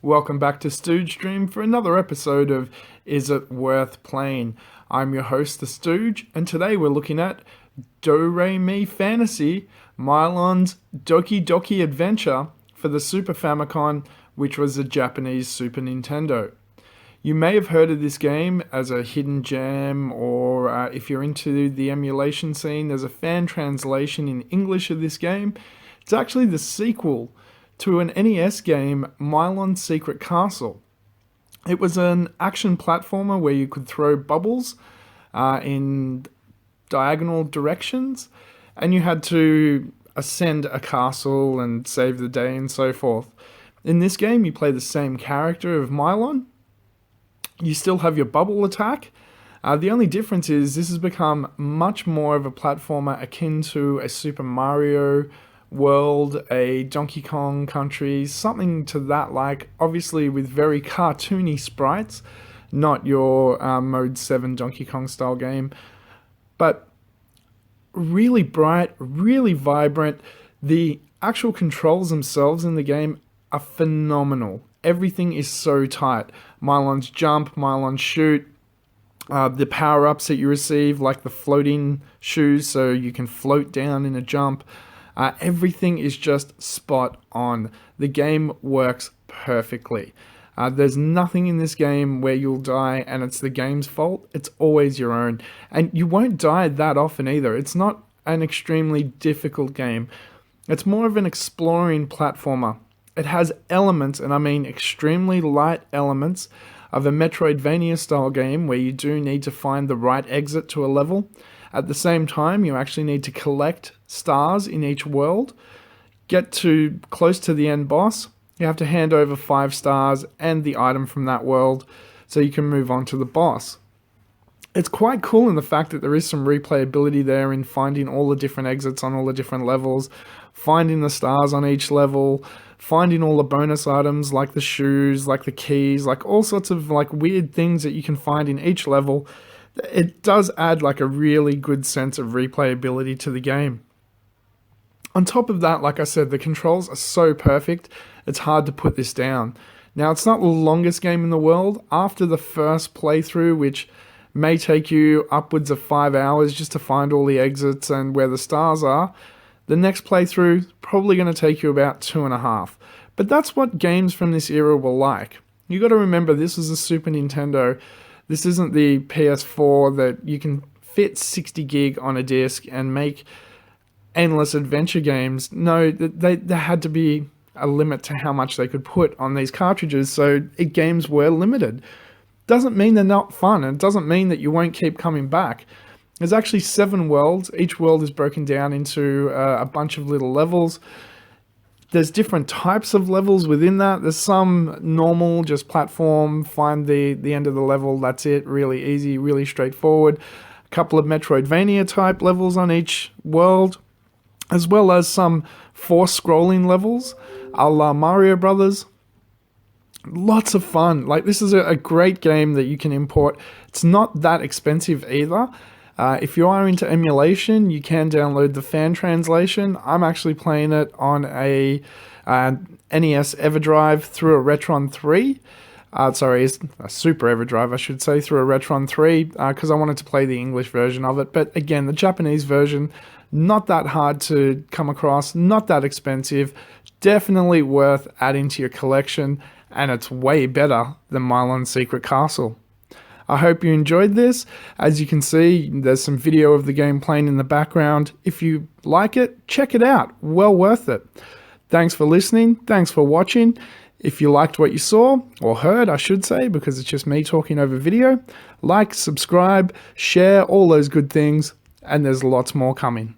Welcome back to Stooge Stream for another episode of Is It Worth Playing? I'm your host, the Stooge, and today we're looking at DoReMi Fantasy, Mylon's Doki Doki Adventure for the Super Famicom, which was a Japanese Super Nintendo. You may have heard of this game as a hidden gem, or if you're into the emulation scene, there's a fan translation in English of this game. It's actually the sequel to an NES game, Mylon's Secret Castle. It was an action platformer where you could throw bubbles in diagonal directions, and you had to ascend a castle and save the day and so forth. In this game, you play the same character of Mylon. You still have your bubble attack. The only difference is this has become much more of a platformer akin to a Super Mario World, a Donkey Kong Country, something to that like, obviously with very cartoony sprites, not your Mode 7 Donkey Kong style game, but really bright, really vibrant. The actual controls themselves in the game are phenomenal. Everything is so tight. Mylon's jump, Mylon's shoot, the power-ups that you receive, like the floating shoes so you can float down in a jump. Everything is just spot on. The game works perfectly. There's nothing in this game where you'll die and it's the game's fault. It's always your own. And you won't die that often either. It's not an extremely difficult game. It's more of an exploring platformer. It has elements, and I mean extremely light elements, of a Metroidvania style game where you do need to find the right exit to a level. At the same time, you actually need to collect stars in each world. Get to close to the end boss, you have to hand over 5 stars and the item from that world so you can move on to the boss. It's quite cool in the fact that there is some replayability there in finding all the different exits on all the different levels, finding the stars on each level, finding all the bonus items like the shoes, like the keys, like all sorts of like weird things that you can find in each level. It does add like a really good sense of replayability to the game. On top of that, like I said, the controls are so perfect, it's hard to put this down. Now, it's not the longest game in the world. After the first playthrough, which may take you upwards of 5 hours just to find all the exits and where the stars are, the next playthrough is probably going to take you about 2.5. But that's what games from this era were like. You got to remember, this is a Super Nintendo. This isn't the PS4 that you can fit 60 gig on a disc and make endless adventure games. No, there had to be a limit to how much they could put on these cartridges, so games were limited. Doesn't mean they're not fun, and it doesn't mean that you won't keep coming back. There's actually 7 worlds. Each world is broken down into a bunch of little levels. There's different types of levels within that. There's some normal, just platform, find the end of the level, that's it, really easy, really straightforward. A couple of Metroidvania type levels on each world, as well as some force scrolling levels, a la Mario Brothers. Lots of fun. Like, this is a great game that you can import. It's not that expensive either. If you are into emulation, you can download the fan translation. I'm actually playing it on a NES EverDrive through a Retron 3. It's a Super EverDrive, I should say, through a Retron 3, because I wanted to play the English version of it. But again, the Japanese version, not that hard to come across, not that expensive, definitely worth adding to your collection, and it's way better than Mylon's Secret Castle. I hope you enjoyed this. As you can see, there's some video of the game playing in the background. If you like it, check it out. Well worth it. Thanks for listening. Thanks for watching. If you liked what you saw, or heard, I should say, because it's just me talking over video, like, subscribe, share, all those good things, and there's lots more coming.